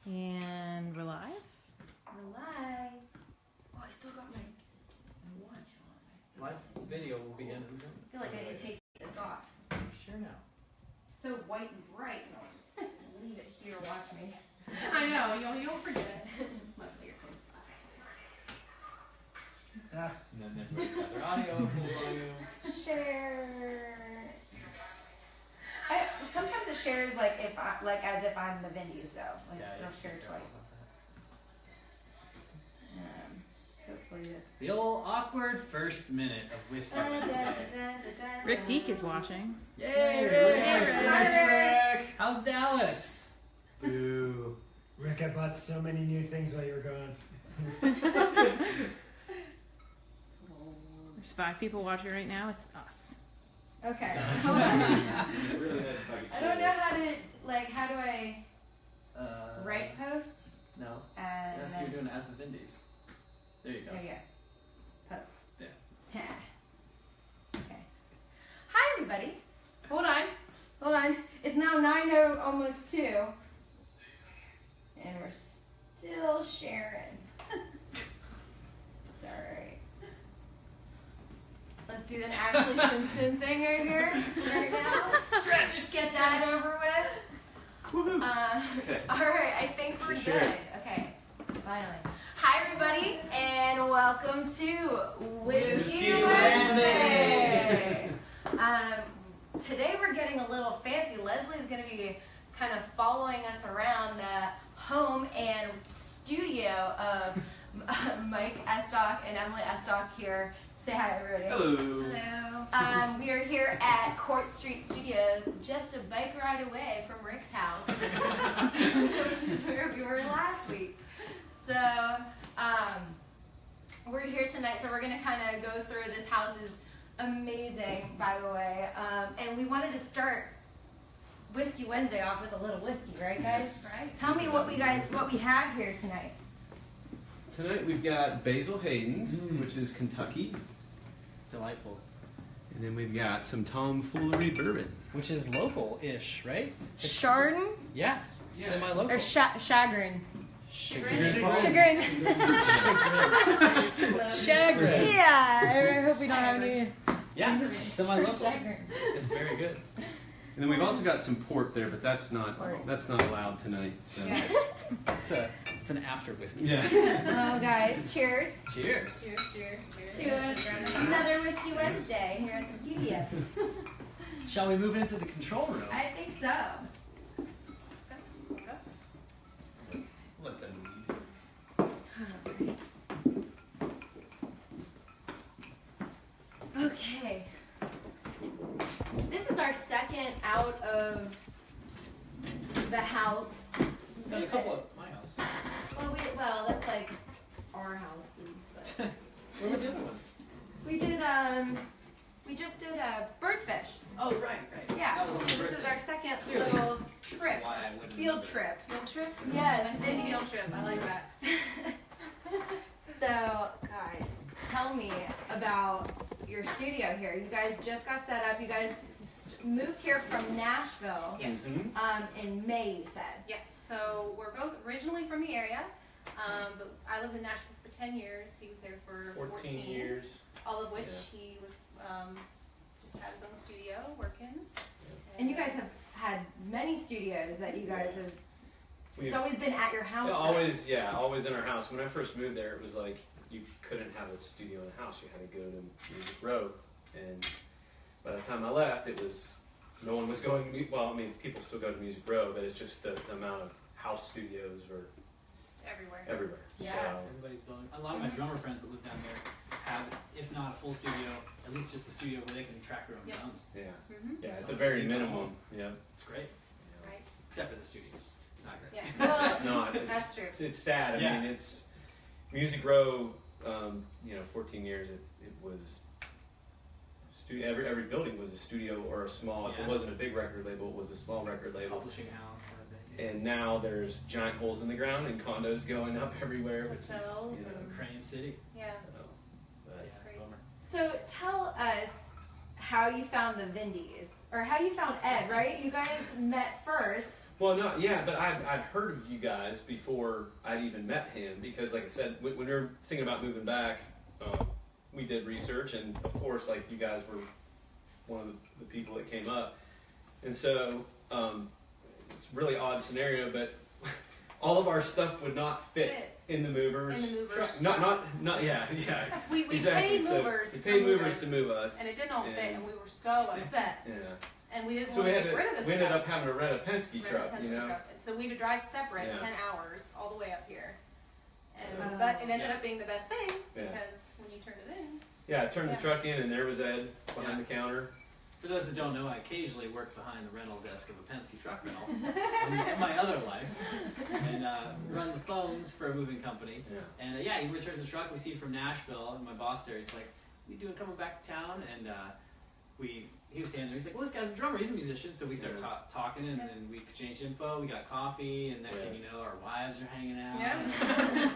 And we're live? We're live. Oh, I still got my watch on. Live video will begin. I feel like I need to take this off. Sure now. It's so white and bright, and I'll just leave it here. Watch me. I know, you'll forget it. Luckily, you're close by. And then everybody's got their audio full volume. Share. Sometimes it shares like as if I'm the Vindys though. Like it'll share twice. Hopefully this. The old awkward first minute of Whiskey Wednesday. Rick Deek is watching. Yay, Rick! Rick! How's Dallas? Boo. Rick, I bought so many new things while you were gone. There's 5 people watching right now. It's us. Okay. Hold on. Really nice I don't know how to how do I write post? No. And That's what you're doing as the Vindys. There you go. There you go. Post. Yeah. Okay. Hi everybody. Hold on. It's now 9:00, almost 2. And we're still sharing. Sorry. Let's do the Ashley Simpson thing right here, right now. Just get that over with. Okay. Alright, I think we're good. Okay, finally. Hi everybody, and welcome to Whiskey Wednesday. Today we're getting a little fancy. Leslie's going to be kind of following us around the home and studio of Mike Estock and Emily Estock here. Say hi, everybody. Hello. Hello. We are here at Court Street Studios, just a bike ride away from Rick's house, which is where we were last week. So we're here tonight, so we're going to kind of go through. This house is amazing, by the way, and we wanted to start Whiskey Wednesday off with a little whiskey, right, guys? Yes. Right. Tell me what we have here tonight. Tonight we've got Basil Hayden's, which is Kentucky. Delightful. And then we've got some Tomfoolery Bourbon. Which is local-ish, right? Chardon Yeah. Semi-local. or chagrin? Chagrin. Chagrin. Chagrin. Yeah, I hope we don't have any. Yeah. Semi-local. Chagrin. It's very good. And then we've also got some port there, but that's not allowed tonight. So. It's an after whiskey. Yeah. Well, guys, cheers. Cheers. To another Whiskey Wednesday here at the studio. Shall we move into the control room? I think so. Let them lead. Okay. This is our second out of the house. Done a couple at my house. Well, that's like our houses, but Where was the other one? we just did a birdfish. Oh, right. Yeah. That was on my This is birthday. our second Clearly. little trip. Why I wouldn't Field remember. trip. Field trip? Yes, Fancy Vindys. field trip. I like that. So, guys, tell me about your studio here. You guys just got set up. You guys moved here from Nashville Yes. in May, you said. Yes. So we're both originally from the area, but I lived in Nashville for 10 years. He was there for 14 years. All of which he was just had his own studio working. And you guys have had many studios that you guys have. We've It's always been at your house. yeah, though. always in our house. When I first moved there, it was like you couldn't have a studio in the house. You had to go to Music Row. And by the time I left, it was no one was going to. Well, I mean, people still go to Music Row, but it's just the amount of house studios were Just everywhere. everywhere. Yeah. So, Everybody's building. A lot of my drummer friends that live down there have, if not a full studio, at least just a studio where they can track their own Yep. drums. yeah, Mm-hmm. yeah. At the very minimum, yeah. It's great. Right. Except for the studios. It's not great. Yeah. Well, It's not. That's true. It's sad. I Yeah. mean, it's Music Row. 14 years. It was. Every building was a studio or a small. If Yeah. it wasn't a big record label, it was a small record label. Publishing house. Kind of thing. And now there's giant holes in the ground and condos going up everywhere, which Hotels is and- Crane City. Yeah. but Yeah, it's a crazy. bummer. So tell us how you found the Vindys. or how you found Ed, right? You guys met first. Well, no, yeah, but I'd heard of you guys before I'd even met him because, like I said, when we were thinking about moving back, we did research, and of course, like you guys were one of the people that came up, and so it's a really odd scenario, but all of our stuff would not fit in the movers. In the movers truck. truck. Not, yeah. We Exactly. paid movers. We paid movers to move us, and it did not fit, and we were so upset. Yeah. And we didn't So want we to get rid of this we ended stuff. up having to rent a Penske truck, you know. And so we had to drive separate Yeah. 10 hours all the way up here. And Yeah. but it ended up being the best thing Yeah. because when you turned it in, Yeah, I turned Yeah. the truck in, and there was Ed behind the counter. For those that don't know, I occasionally work behind the rental desk of a Penske truck rental in my other life, and run the phones for a moving company. Yeah. And yeah, he returns the truck. We see from Nashville, and my boss there, he's like, "We doing coming back to town?" And he was standing there. He's like, "Well, this guy's a drummer. He's a musician." So we started talking, and then we exchanged info. We got coffee, and next thing you know, our wives are hanging out. yeah.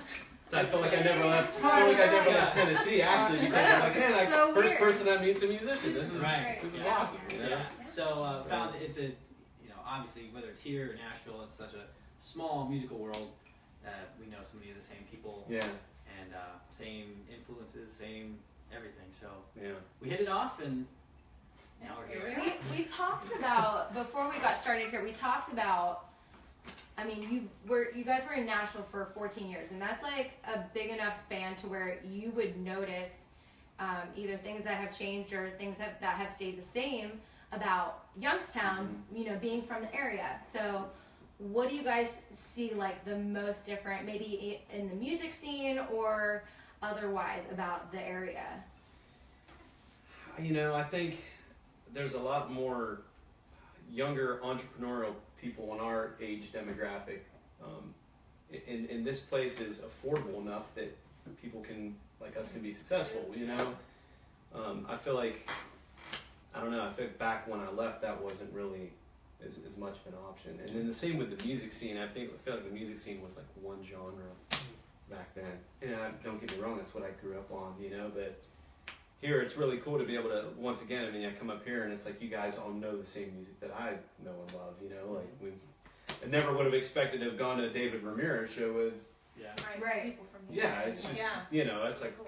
So I felt like I never left. Tennessee actually because I'm like, man, So first weird. person I meet's a musician. This is Right. This is Yeah. awesome. You know? Yeah. So found it's a, obviously whether it's here or Nashville, it's such a small musical world that we know so many of the same people Yeah. and same influences, same everything. So Yeah. we hit it off, and now we're here. We talked about, before we got started here, we talked about, I mean, you guys were in Nashville for 14 years, and that's like a big enough span to where you would notice either things that have changed or things that have stayed the same about Youngstown, being from the area. So what do you guys see like the most different, maybe in the music scene or otherwise, about the area? I think there's a lot more younger entrepreneurial people in our age demographic. And this place is affordable enough that people like us can be successful, I feel like, I don't know, I feel like back when I left that wasn't really as much of an option. And then the same with the music scene. I feel like the music scene was like one genre back then. And don't get me wrong, that's what I grew up on, but here it's really cool to be able to, once again, I come up here and it's like you guys all know the same music that I know and love, I never would have expected to have gone to a David Ramirez show with, Right. People from it's just, it's like, Cool.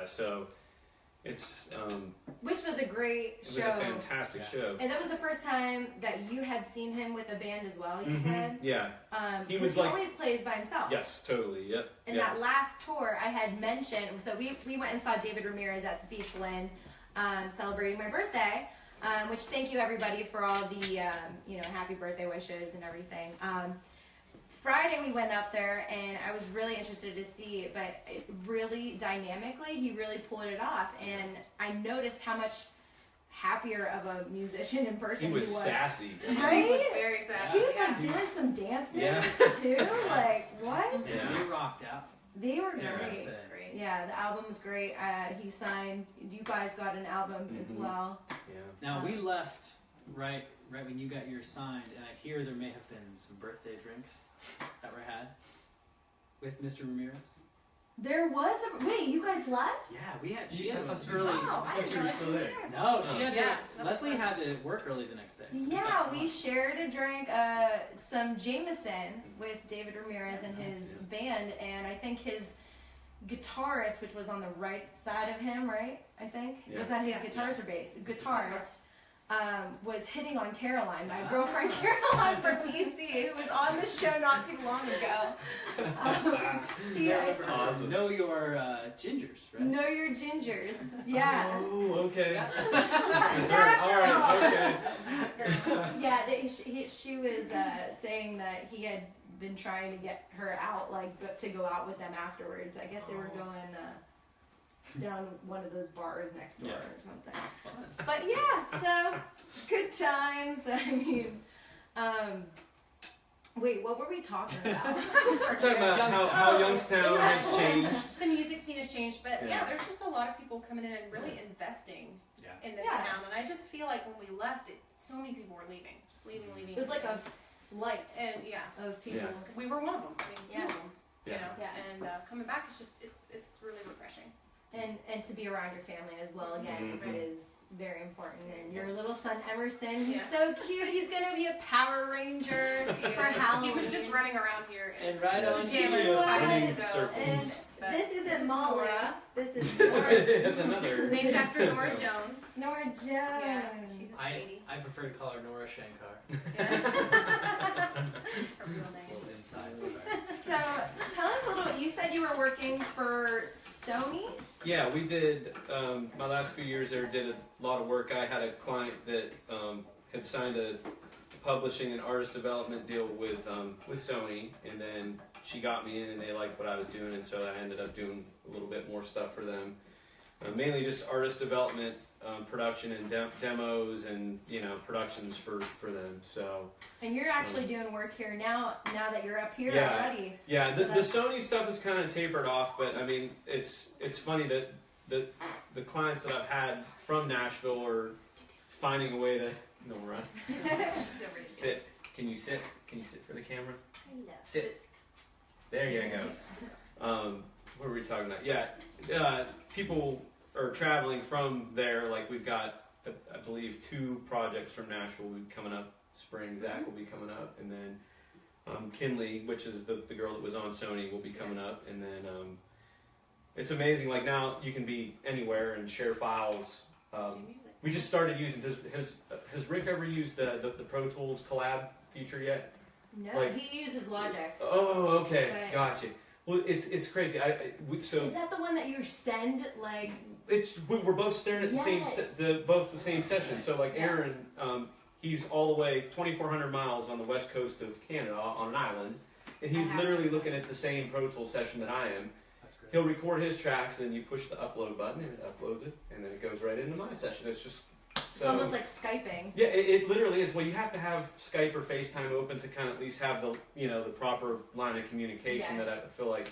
so it's, Which was a great it show. was a fantastic show. And that was the first time that you had seen him with a band as well, you said? Yeah. He 'cause was he like- always plays by himself. Yes, totally, yep. And yep. that last tour I had mentioned, so we went and saw David Ramirez at the Beachland, celebrating my birthday, which thank you everybody for all the, happy birthday wishes and everything. Friday we went up there and I was really interested to see it, but really dynamically he really pulled it off, and I noticed how much happier of a musician in person He was sassy. Right? He was very sad. He was like doing some dance moves Yeah. too, like what? Yeah. We rocked out. They were Yeah, great. that's Great. Yeah, the album was great. He signed. You guys got an album as Mhm. well. Yeah. Now we left right when you got yours signed, and I hear there may have been some birthday drinks that were had with Mr. Ramirez. There was a wait. You guys left? Yeah, we had. She I had thought you early. Wow, I didn't you were realize still you were there. there. No, she had Yeah, to. that was Leslie fun. had to work early the next day. So Yeah, thought, we "Oh." shared a drink, some Jameson with David Ramirez and his band, and I think his guitarist, which was on the right side of him, right? I think was that his Yes. guitarist or bass? Guitarist. Was hitting on Caroline, my girlfriend Caroline from DC, who was on the show not too long ago. Yeah, That's awesome. Know your gingers, right? Know your gingers. Yeah. Oh, okay. That It's her. All right. Okay. Yeah, she was saying that he had been trying to get her out, to go out with them afterwards. I guess they were going down one of those bars next door or something. Fun. But yeah, so good times. I mean, wait, what were we talking about? We're talking about how Youngstown has changed. The music scene has changed, but Yeah. there's just a lot of people coming in and really investing Yeah. in this Yeah. town. And I just feel like when we left, so many people were leaving, just leaving. It was like a flight and of people. Yeah. we were one of them. I mean, two Yeah. of them. Yeah. Yeah. And coming back, it's really refreshing. And to be around your family as well again, Mhm. because it is very important. And your little son Emerson, he's so cute. He's gonna be a Power Ranger for Halloween. He was just running around here. And right on pajamas cue. 5 Running minutes ago. circles. And But this isn't is Molly. Nora. This is This Nora. is that's another. Named after Nora Jones. Nora Jones. Yeah, she's a sweetie. I prefer to call her Nora Shankar. Her real name. Little inside. So tell us a little. You said you were working for Sony. Yeah, we did. My last few years there, did a lot of work. I had a client that had signed a publishing and artist development deal with Sony, and then she got me in, and they liked what I was doing, and so I ended up doing a little bit more stuff for them. Mainly just artist development, production, and demos, and productions for them. So. And you're actually doing work here now. Now that you're up here Yeah. already. Yeah, So the Sony stuff is kind of tapered off, but I mean, it's funny that the clients that I've had from Nashville are finding a way to run. She's so ridiculous. Sit. Can you sit? Can you sit for the camera? Hello. Sit. There you go. What were we talking about? Yeah, people are traveling from there. Like we've got, I believe, 2 projects from Nashville will be coming up. Spring, Zach will be coming up, and then Kinley, which is the girl that was on Sony, will be coming up, and then it's amazing. Like now, you can be anywhere and share files. We just started using. Has Rick ever used the Pro Tools collab feature yet? No, he uses Logic. Oh, okay, But- gotcha. Well, it's crazy. So Is that the one that you send like? we're both staring at the Yes. the same session. So like Yes. Aaron, he's all the way 2,400 miles on the west coast of Canada on an island, and he's literally looking at the same Pro Tools session that I am. That's great. He'll record his tracks, and then you push the upload button, and it uploads it, and then it goes right into my session. It's just It's almost like Skyping. yeah, it literally is. Well, you have to have Skype or FaceTime open to kind of at least have the the proper line of communication Yeah. that I feel like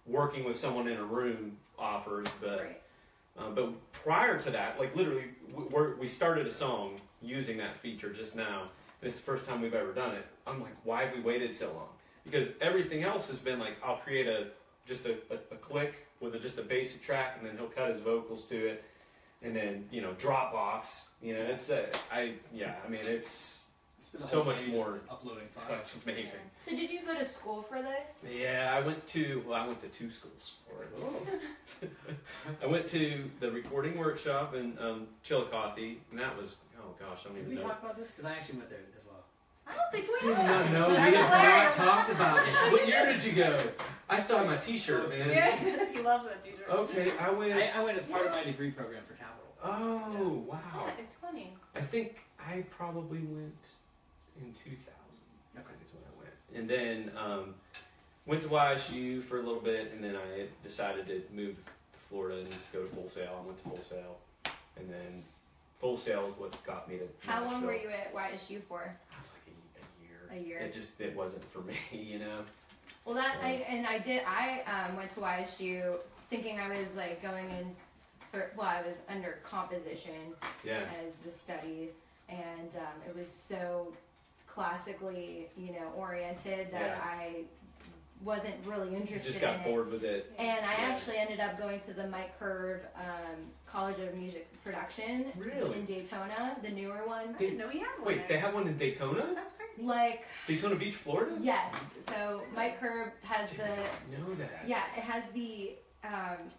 working with someone in a room offers. But Right. but prior to that, like literally, we started a song using that feature just now. And it's the first time we've ever done it. I'm like, why have we waited so long? Because everything else has been like, I'll create just a click with just a basic track, and then he'll cut his vocals to it. And then Dropbox, it's I mean it's It's been so a whole much day more. just uploading files. That's amazing. So did you go to school for this? Yeah, I went to 2 schools for it. I went to the recording workshop in Chillicothe, and that was I don't Did even we know. talk about this? Because I actually went there as well. I don't think we Did have. not know. We have not talked about this. What year did you go? I still have my T-shirt, man. Yeah, he loves that teacher. Okay, I went. I went as part of my degree program for Capital. Oh wow! Yeah, it's funny. I think I probably went in 2000. I think is when I went. And then went to YSU for a little bit, and then I decided to move to Florida and go to Full Sail. I went to Full Sail, and then Full Sail is what got me to How long Nashville. were you at YSU for? I was like a year. A year. It wasn't for me, Well, I went to YSU thinking I was like going in for, I was under composition Yeah. as the study, and it was so classically, oriented that Yeah. I wasn't really interested Just in got it. bored with it. And I Yeah. actually ended up going to the Mike Curb College of Music Production Really? in Daytona, the newer one. I didn't know he had one. Wait, they have one in Daytona? That's crazy. Like, Daytona Beach, Florida? yes, so Mike Curb has Did the, not know that. yeah, it has the,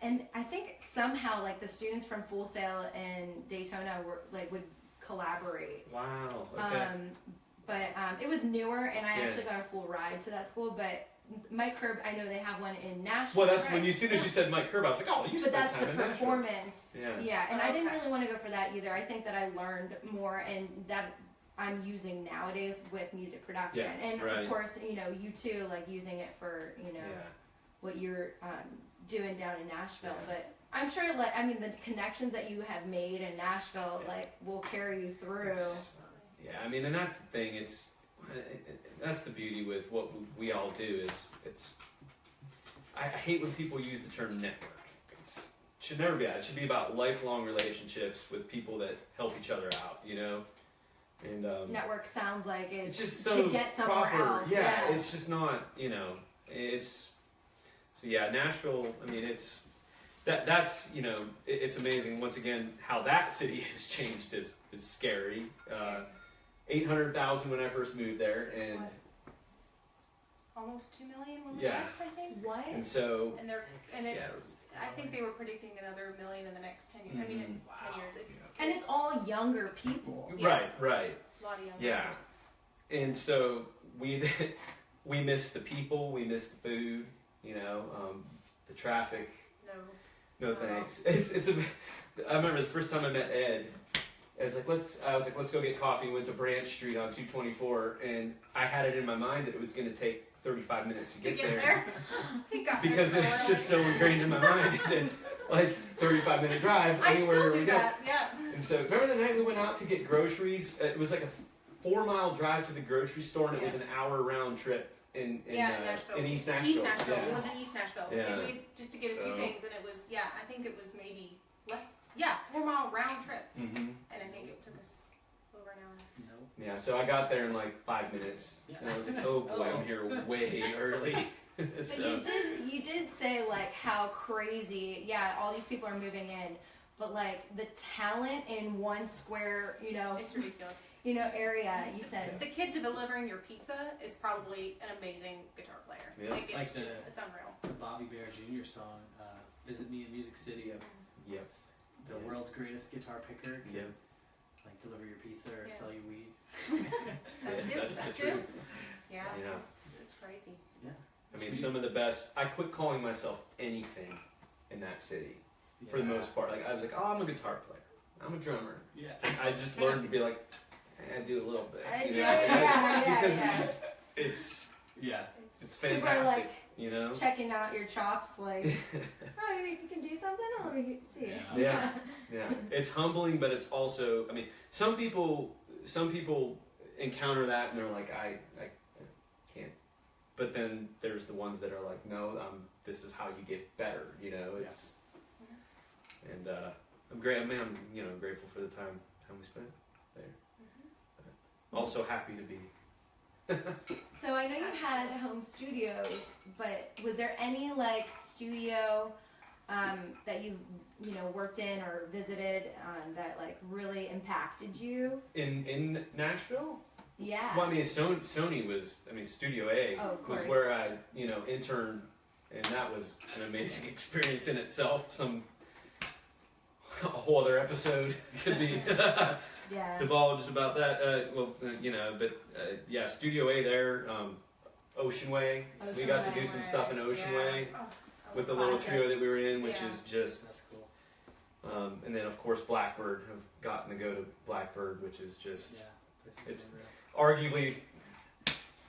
and I think somehow like the students from Full Sail and Daytona would collaborate. Wow. Okay. But it was newer, and I Yeah. actually got a full ride to that school. But Mike Curb, I know they have one in Nashville. Well, that's right? when as soon as you said Mike Curb, I was like, oh, you But spent that's time the in Nashville. performance. Yeah. and Oh, I didn't okay. really want to go for that either. I think that I learned more, and that I'm using nowadays with music production. Yeah, And right. of course, you too, like using it for Yeah. what you're doing down in Nashville. Yeah. But I'm sure, the connections that you have made in Nashville, Yeah. will carry you through. Yeah, I mean, and that's the thing. That's the beauty with what we all do is I hate when people use the term network. It should never be that. It should be about lifelong relationships with people that help each other out, And Network sounds like it's it's just so to get somewhere proper. else. Yeah, it's just not, it's so yeah, Nashville, I mean, that's it's amazing once again how that city has changed is scary. 800,000 when I first moved there, and almost 2 million when we Yeah. left, I think. What? and so It's I think they were predicting another million in the next 10 years. I mean, it's 10 years. And it's all younger people. Yeah. right. A lot of young Yeah. folks. And so we miss the people, we miss the food, the traffic. No thanks. I remember the first time I met Ed. I was like, let's go get coffee. We went to Branch Street on 224, and I had it in my mind that it was going to take 35 minutes to get there. He got Because there it's just so ingrained in my mind. And like 35-minute drive I anywhere still we do go. that. Yeah. And so remember the night we went out to get groceries? It was like a 4-mile drive to the grocery store, and it was an hour round trip in Nashville. in East Nashville. East Nashville. Yeah. We lived in East Nashville. Yeah. And we just to get a few So- things, and it was I think it was maybe less. Yeah, 4-mile round trip, Mm-hmm. and I think it took us over an hour. Nope. Yeah, so I got there in like 5 minutes, and I was like, oh boy, I'm here way early. But So, you did say like how crazy, all these people are moving in, but like the talent in one square, It's ridiculous. area. You said The kid delivering your pizza is probably an amazing guitar player. Yeah. Like, Like it's unreal. The Bobby Bear Jr. song, "Visit Me in Music City," yes. the world's greatest guitar picker, can, Yeah. like deliver your pizza or Yeah. sell you weed. That's Yeah, it. that's the That's truth. it. Yeah. Yeah. It's crazy. I mean, some of the best. I quit calling myself anything in that city for the most part. Like I was like, oh, I'm a guitar player. I'm a drummer. Yeah. I just learned to be like, I do a little bit. Because it's It's super fantastic. like checking out your chops. Like, oh, you can do something. Oh, let me see. Yeah. Yeah, it's humbling, but it's also. I mean, some people encounter that and they're like, I can't. But then there's the ones that are like, no, this is how you get better. It's and I'm great. I mean, I'm grateful for the time we spent there. Also happy to be. So I know you had home studios, but was there any like studio that you worked in or visited that like really impacted you? In Nashville? Yeah. Well, I mean, Sony was. I mean, Studio A Oh, of was course. where I interned, and that was an amazing experience in itself. A whole other episode could be Yeah. divulged about that. Studio A there, Ocean Way. We got to do some stuff in Ocean Way with the little trio that we were in, which is just. That's cool. And then of course Blackbird. Have gotten to go to Blackbird, which is just Yeah. It's- arguably.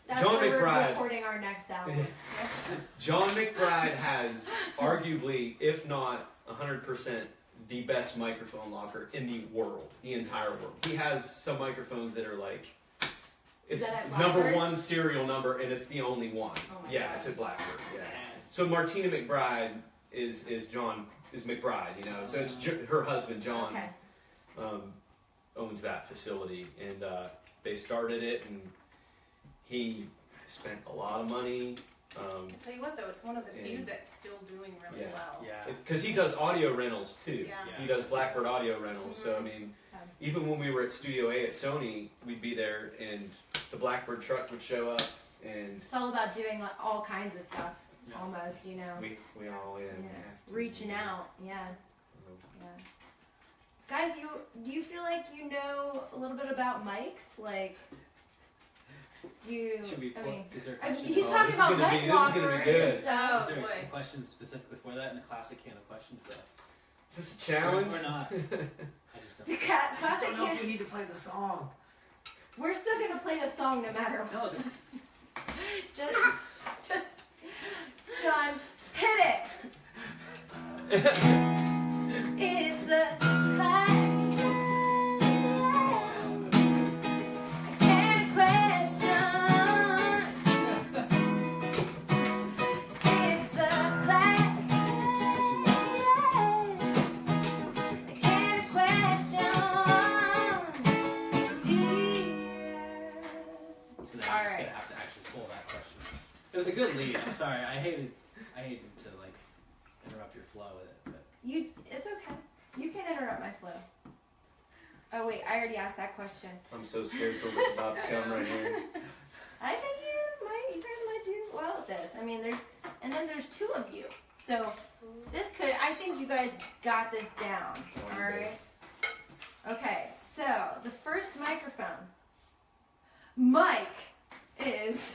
That's John where we're McBride. recording our next album. John McBride has arguably, if not 100%, the best microphone locker in the world, the entire world. He has some microphones that are like, it's that at number Blackbird? one serial number, and it's the only one. Oh my Yeah, gosh. it's at Blackbird. Yeah. So Martina McBride is McBride, So it's her husband John Okay. owns that facility, and they started it, and he spent a lot of money. I'll tell you what though, it's one of the few And- that's still doing really Yeah. well. Yeah. Because he does audio rentals too. Yeah. He does Blackbird audio rentals. So I mean, even when we were at Studio A at Sony, we'd be there, and the Blackbird truck would show up, and It's all about doing like all kinds of stuff, Yeah. almost, we all Yeah. have to- Reaching out, yeah. Guys, do you feel like you know a little bit about mics? Like, do you? Should we? I mean, Is there a I mean, question? he's Oh, talking this is about gonna be- mic this is gonna be lockers good. and stuff. Is there boy. a question specifically for that in the classic can of questions though? Is this a challenge? Or not? I just don't. The I just classic don't know if can. we need to play the song. We're still gonna play the song no matter what. No, Just, John, hit it. It's the classic question. It's the classic question. So now All I'm just right. gonna have to actually pull that question. It was a good lead. I'm sorry. I hated to like interrupt your flow with it, but It's okay. You can interrupt my flow. Oh wait, I already asked that question. I'm so scared for what's about to come right here. I think you guys might do well with this. I mean, there's two of you. So I think you guys got this down. All right. Okay, so the first microphone. Mike is.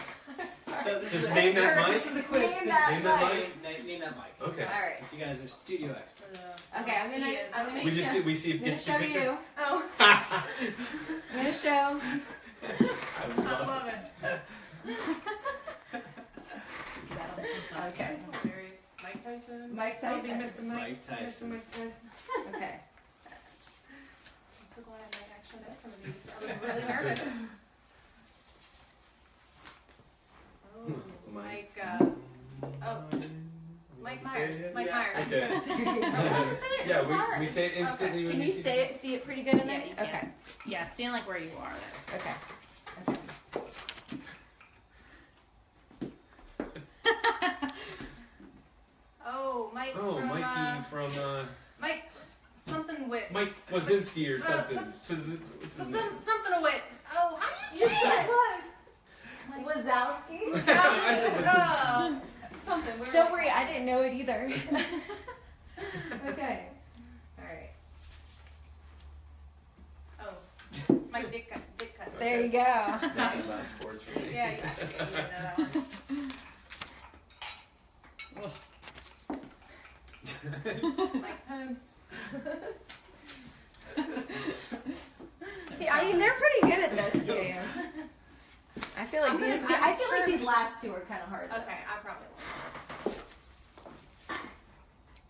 So this Just is name that mic. This is a quiz. Name that Name that mic. Name that mic. Okay. All right. Since you guys are studio experts. Okay, I'm gonna We just show, we see I'm gonna get show your picture. you. Oh, I'm gonna show. I I love it. Okay. That's hilarious. Mike Tyson. Mike I'll be Tyson. Mr. Mike. Mike Tyson. Mr. Mike Tyson. Okay. I'm so glad I might actually know some of these. I was really nervous. Oh, Mike. Mike Myers. Mike Yeah. Myers. Okay. I'll just say it. Yeah, This is hard. we say it instantly when Can you say it? See it pretty good in there? Yeah, you can. Okay. Yeah, stand like where you are. Okay. Oh, Mike Oh, from Mikey from Mike something Wits. Mike Wazinski or No, something. some- What's his name? Something of Wits. Oh, how do you You're say so it? close. Wazowski? I said Wazinski. Oh, something. We were Don't like- worry, I didn't know it either. Okay. Alright. Oh, Mike Dick Cut. There you go. Nothing about sports for me. Yeah, you know that one. Mike Holmes. I mean, they're pretty good at this game. I feel like these last two are kind of hard. Though. Okay, I probably won't.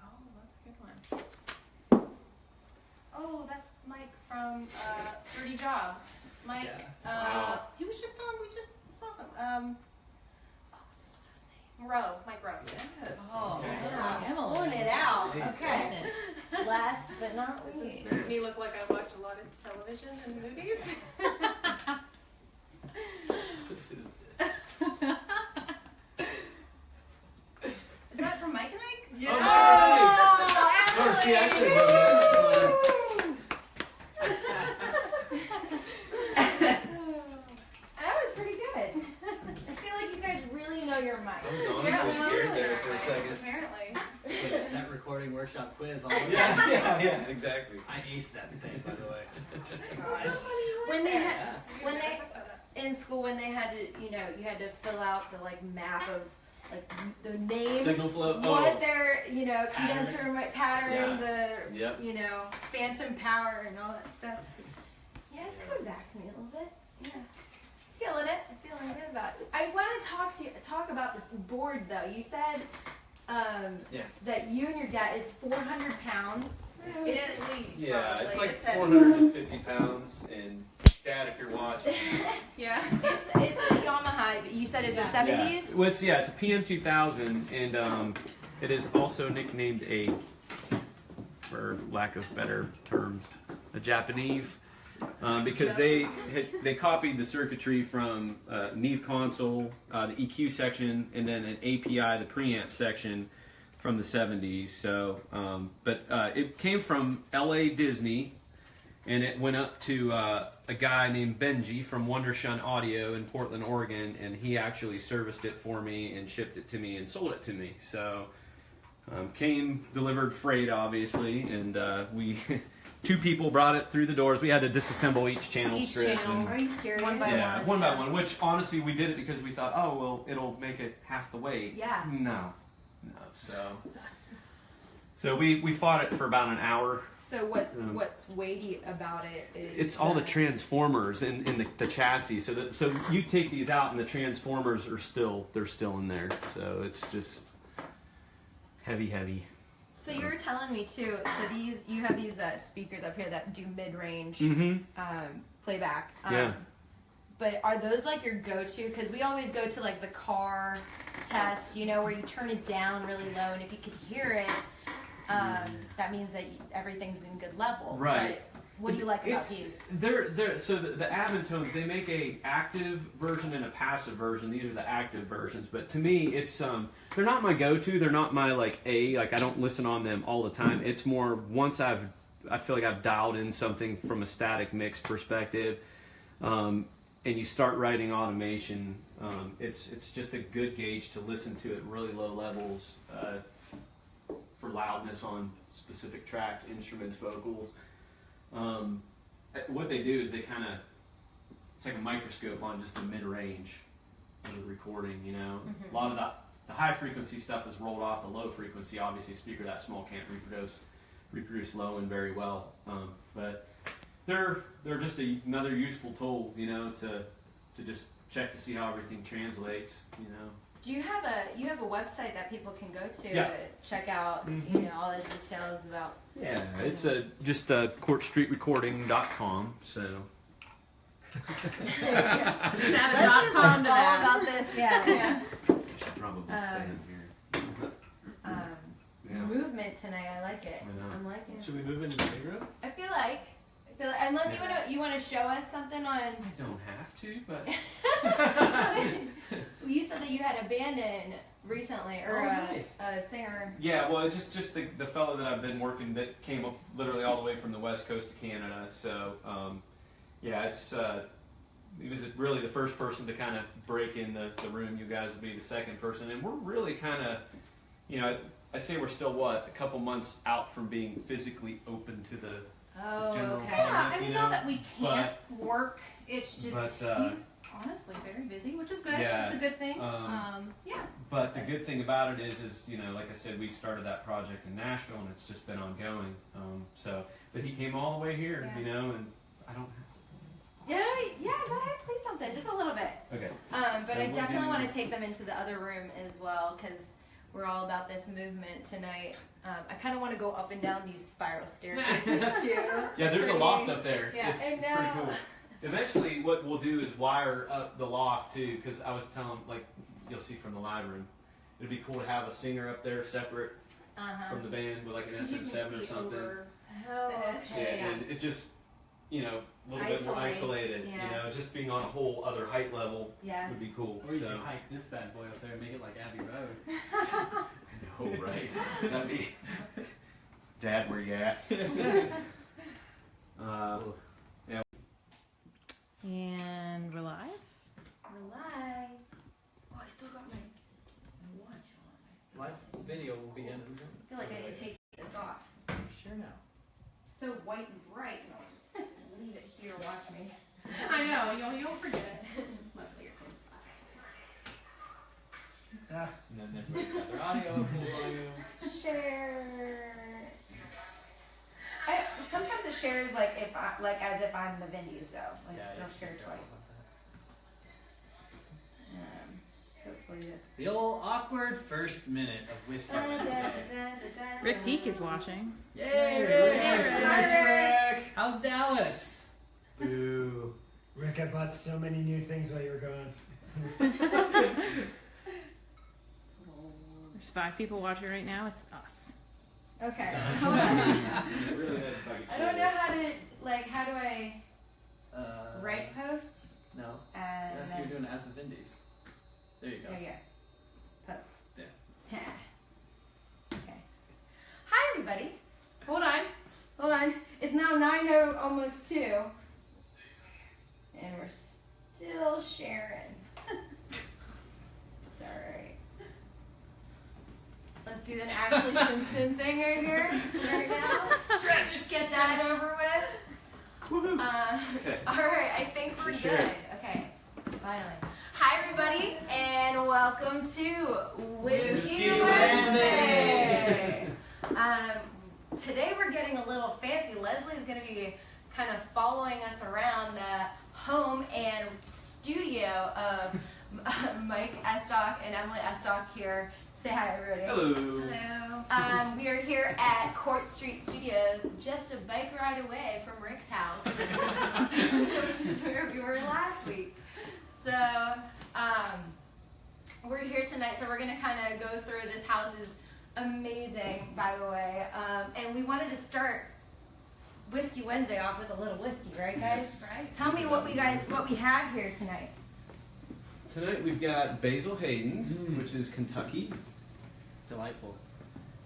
Oh, that's a good one. Oh, that's Mike from 30 Jobs. Mike, Wow. he was just on, we just saw some. Oh, what's his last name? Rowe, Mike Rowe. Yes. Oh, Okay. yeah. Emily. Pulling it out. Nice. Okay. Last but not Does least. me look like I watch a lot of television and movies? Is that from Mike and Ike? Yeah. Oh, no, she actually wrote that. That was pretty good. I feel like you guys really know your mic. I was honestly Yeah, well, scared really there nervous, for a second. Apparently. Like that recording workshop quiz. All Yeah, exactly. I aced that thing, by the way. When they had Yeah. when they in school when they had to you had to fill out the map of the name, Signal flow. what Oh, their Pattern. condenser pattern, Yep. the phantom power and all that stuff. Yeah, it's coming back to me a little bit. Yeah, feeling it. I'm feeling good about it. I want to talk about this board though. You said that you and your dad, it's 400 pounds. It's at least. yeah, it's probably. like heavy. 450 pounds. And Dad, if you're watching. Yeah. It's the Yamaha. You said it's a 70s. Well, it's a PM2000, and it is also nicknamed for lack of better terms, a Japanese, because they copied the circuitry from Neve console, the EQ section, and then an API, the preamp section, from the 70s. So, but it came from LA Disney, and it went up to a guy named Benji from Wondershun Audio in Portland, Oregon, and he actually serviced it for me and shipped it to me and sold it to me. So, came delivered freight, obviously, and we two people brought it through the doors. We had to disassemble each channel strip. And, Are you serious? One by yeah, one. one by one. Which honestly, we did it because we thought, oh well, it'll make it half the weight. Yeah. No. So we fought it for about an hour. So what's weighty about it is It's all the transformers in the chassis. So you take these out and the transformers are still in there. So it's just heavy. So you were telling me too. So you have these speakers up here that do mid-range playback. Yeah. But are those like your go-to? Because we always go to like the car test, where you turn it down really low, and if you could hear it, that means that everything's in good level. Right. What do you like about these? So the Avontones, they make a active version and a passive version. These are the active versions, but to me, it's they're not my go-to. They're not my like I don't listen on them all the time. It's more once I feel like I've dialed in something from a static mix perspective, and you start writing automation. It's just a good gauge to listen to at really low levels for loudness on specific tracks, instruments, vocals. What they do is they kind of, it's like a microscope on just the mid-range of the recording, you know. A lot of the high frequency stuff is rolled off the low frequency. Obviously a speaker that small can't reproduce low end very well. But they're just another useful tool, you know, to just check to see how everything translates, you know. Do you have a website that people can go to Yeah. to check out you know all the details about? Yeah, it's just courtstreetrecording.com. So Just add a Let's .com all to that. about this, yeah. Yeah. I should probably stand here. Yeah. Movement tonight, I like it. I know. I'm liking it. Should we move into the big room? I feel like unless you want to show us something on. I don't have to, but You said that you had abandoned recently, or nice. a singer. yeah. Well, it's just the fellow that I've been working that came up literally all the way from the west coast of Canada. So yeah, he was really the first person to kind of break in the room. You guys would be the second person, and we're really kind of, you know, I'd say we're still a couple months out from being physically open to the general Okay. Yeah, public, I mean, you not know. that we can't work. It's just but, he's honestly very busy, which is good. yeah, It's a good thing. Yeah. But the good thing about it is you know, like I said, we started that project in Nashville, and it's just been ongoing. But he came all the way here, Yeah. you know, and I don't. Yeah, go ahead, play something, just a little bit. Okay. But So I we'll definitely do- want to take them into the other room as well, because we're all about this movement tonight. I kind of want to go up and down these spiral staircases too. Yeah, there's a Pretty- loft up there. Yeah. It's I pretty know. cool. Eventually, what we'll do is wire up the loft too, because I was telling, like you'll see from the live room, it'd be cool to have a singer up there separate from the band with like an You can SM7 or see something. over. Oh, Yeah, okay. and it just, you know, a little bit more Isolates, isolated. yeah. You know, just being on a whole other height level Yeah. would be cool. Or you So. could hike this bad boy up there and make it like Abbey Road. I know, right? That'd be. Dad, where you at? And we're live. We're live. Oh, I still got my watch on. Live video will begin. I feel like I need to take this off. Sure now. So white and bright, and I'll just leave it here. Watch me. I know. You'll forget. Luckily, you're close by. And then everybody's got their audio full volume. Share. Sometimes it shares as if I'm the Vindys though. Like don't share twice. Hopefully this. The old awkward first minute of Whiskey Wednesday. Rick Deek is watching. Yay, Rick! Rick! How's Dallas? Boo. Rick, I bought so many new things while you were gone. There's 5 people watching right now. It's us. Okay. It's Hold on. Really nice if I could I show don't know this. how do I write post? No. And That's then, you're doing it as the Vindys. There you go. there you go. Post. Yeah. Okay. Hi everybody. Hold on. It's now 9:00, almost 2. And we're still sharing. Sorry. Let's do the Ashley Simpson thing right here, right now. Just get that over with. Okay. All right, I think we're Sure. good. Okay, finally. Hi everybody, and welcome to Whiskey Wednesday. Today we're getting a little fancy. Leslie's going to be kind of following us around the home and studio of Mike Estock and Emily Estock here. Say hi, everybody. Hello. Hello. We are here at Court Street Studios, just a bike ride away from Rick's house, which is where we were last week. So we're here tonight, so we're going to kind of go through. This house is amazing, by the way, and we wanted to start Whiskey Wednesday off with a little whiskey, right, guys? Right. Tell me what we have here tonight. Tonight we've got Basil Hayden's, which is Kentucky, Delightful.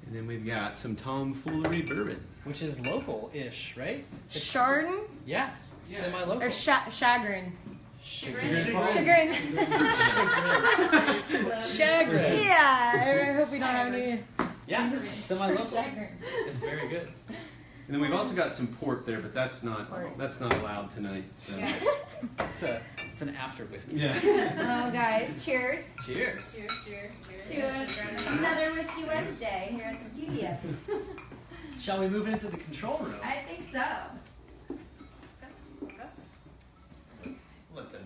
and then we've got some Tomfoolery bourbon. Which is local-ish, right? Chardon Yeah, semi-local. or chagrin? Chagrin. Chagrin. Chagrin. Yeah, I hope we don't have any. Yeah, For semi-local. chagrin. It's very good. And then we've also got some port there, but that's not allowed tonight. So. Yeah. It's an after whiskey. Yeah. Well, guys, cheers Cheers. Cheers, cheers, cheers. to another Whiskey Wednesday here at the studio. Shall we move into the control room? I think so. Let them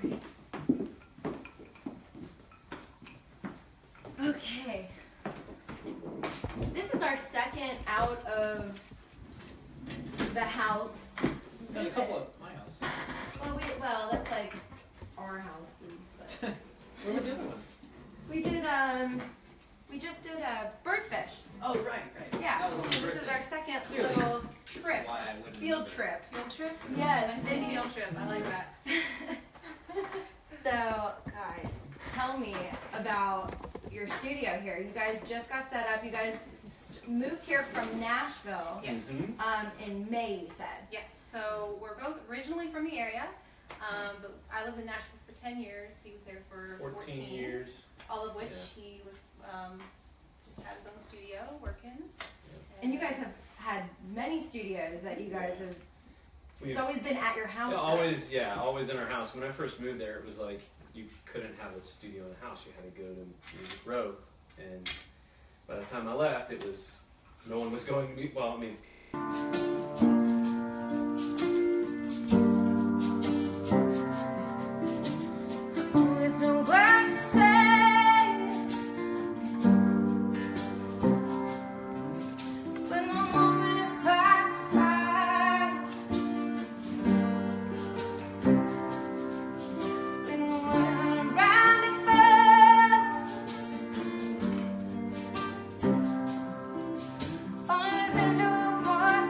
lead. Okay. This is our second out of the house. Done a couple at my house. Well, that's like our houses, but Where was the other one? we just did a birdfish. Oh, right. Yeah. That was on my So this is birthday. our second Clearly. little trip. Why I wouldn't Field remember. trip. Field trip? Yes, Wednesday Vindys. field trip. I like that. So, guys, tell me about your studio here. You guys just got set up. You guys moved here from Nashville Yes. in May, you said. Yes. So we're both originally from the area, but I lived in Nashville for 10 years. He was there for 14 years. all of which Yeah. he was just had his own studio working. And you guys have had many studios that you guys have. We've It's always been at your house. yeah, though. always in our house. When I first moved there, it was like you couldn't have a studio in the house. You had to go to Music Row, and by the time I left, it was no one was going to. Well, I mean. There's no word to say when the moment is passed by. When the world around it burns, only the new one.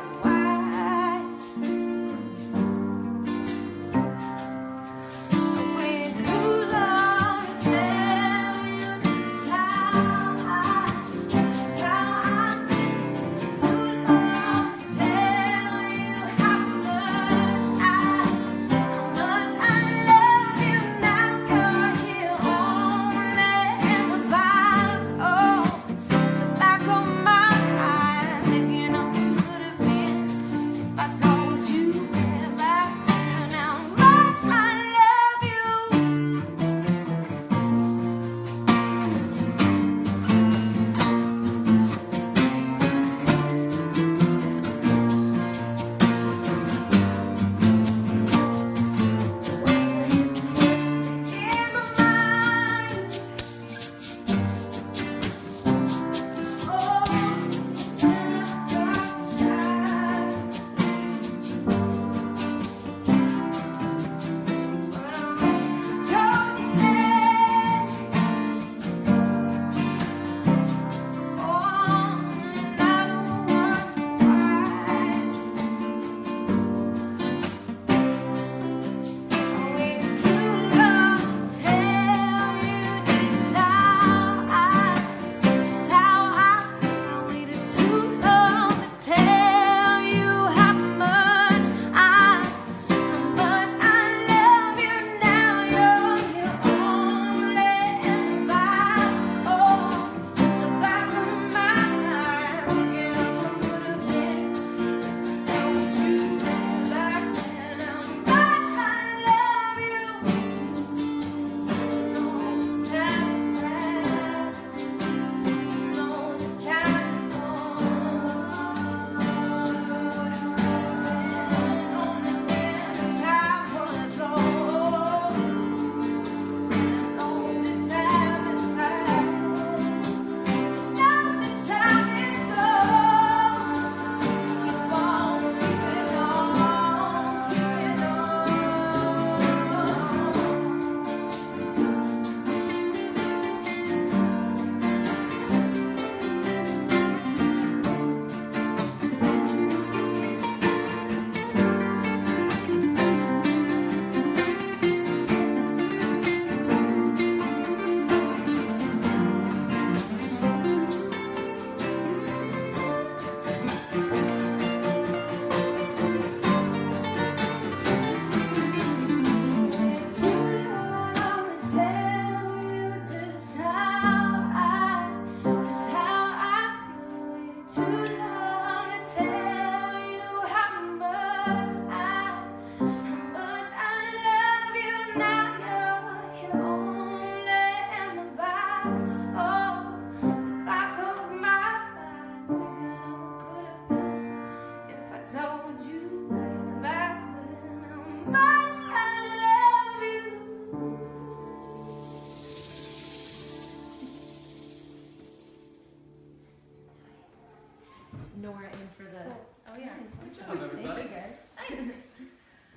Nora in for the. Oh yeah. Good job, everybody. Thank you guys. Nice.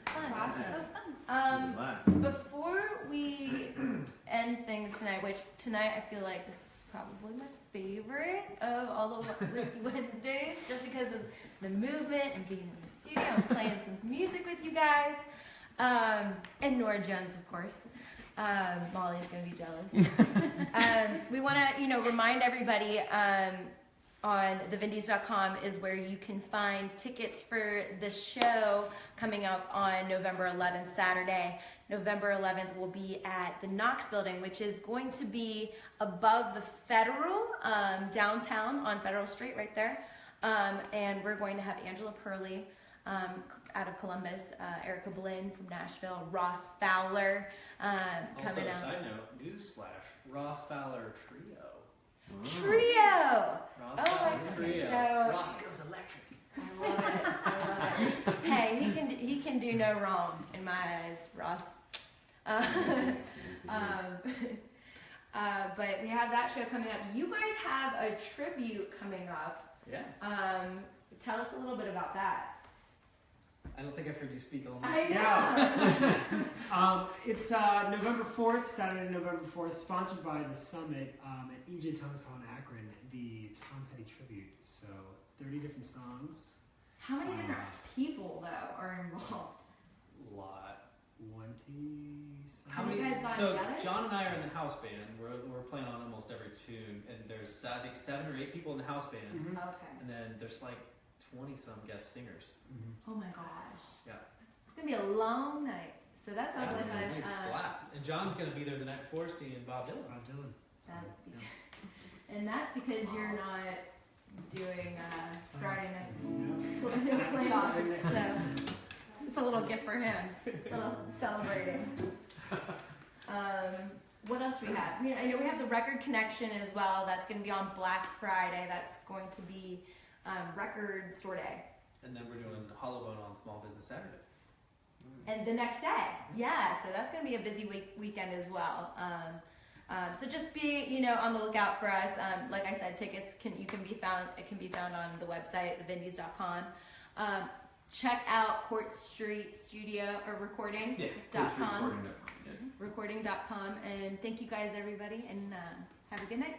Fun. That was fun. Before we end things tonight, which tonight I feel like this is probably my favorite of all the Whiskey Wednesdays, just because of the movement and being in the studio and playing some music with you guys, and Nora Jones, of course. Molly's gonna be jealous. We want to, remind everybody. On thevindys.com is where you can find tickets for the show coming up on November 11th, Saturday. November 11th will be at the Knox Building, which is going to be above the Federal, downtown on Federal Street right there. And we're going to have Angela Purley out of Columbus, Erica Blinn from Nashville, Ross Fowler Also, coming out. side note, newsflash: Ross Fowler Trio. Trio! Ross Oh, Fowler okay, Trio. so Roscoe's Electric. I love it. I love it. Hey, he can do no wrong in my eyes, Ross. But we have that show coming up. You guys have a tribute coming up. Yeah. Tell us a little bit about that. I don't think I've heard you speak all I night. know. It's November 4th, Saturday, November 4th, sponsored by the Summit at E.J. Thomas Hall in Akron, the Tom Petty tribute. So 30 different songs. How many different people though are involved? A lot. 20. How many guys got So together? John and I are in the house band. We're playing on almost every tune, and there's I think 7 or 8 people in the house band, Mm-hmm. Okay. and then there's like 20 some guest singers. Oh my gosh. Yeah. It's gonna be a long night. So that sounds like It'll be fun. a blast. And John's gonna be there the night before seeing Bob Dylan. Bob Dylan. And that's because you're not doing Friday night No. playoffs. So it's a little gift for him. A little celebrating. What else we have? I know we have the Record Connection as well. That's going to be on Black Friday. That's going to be Record Store Day. And then we're doing Hollowbone on Small Business Saturday. And the next day, yeah. So that's going to be a busy weekend as well. So just be, on the lookout for us. Like I said, tickets can be found on the website, thevindys.com. Check out Court Street Studio or Recording.com. Recording.com. And thank you guys, everybody, and have a good night.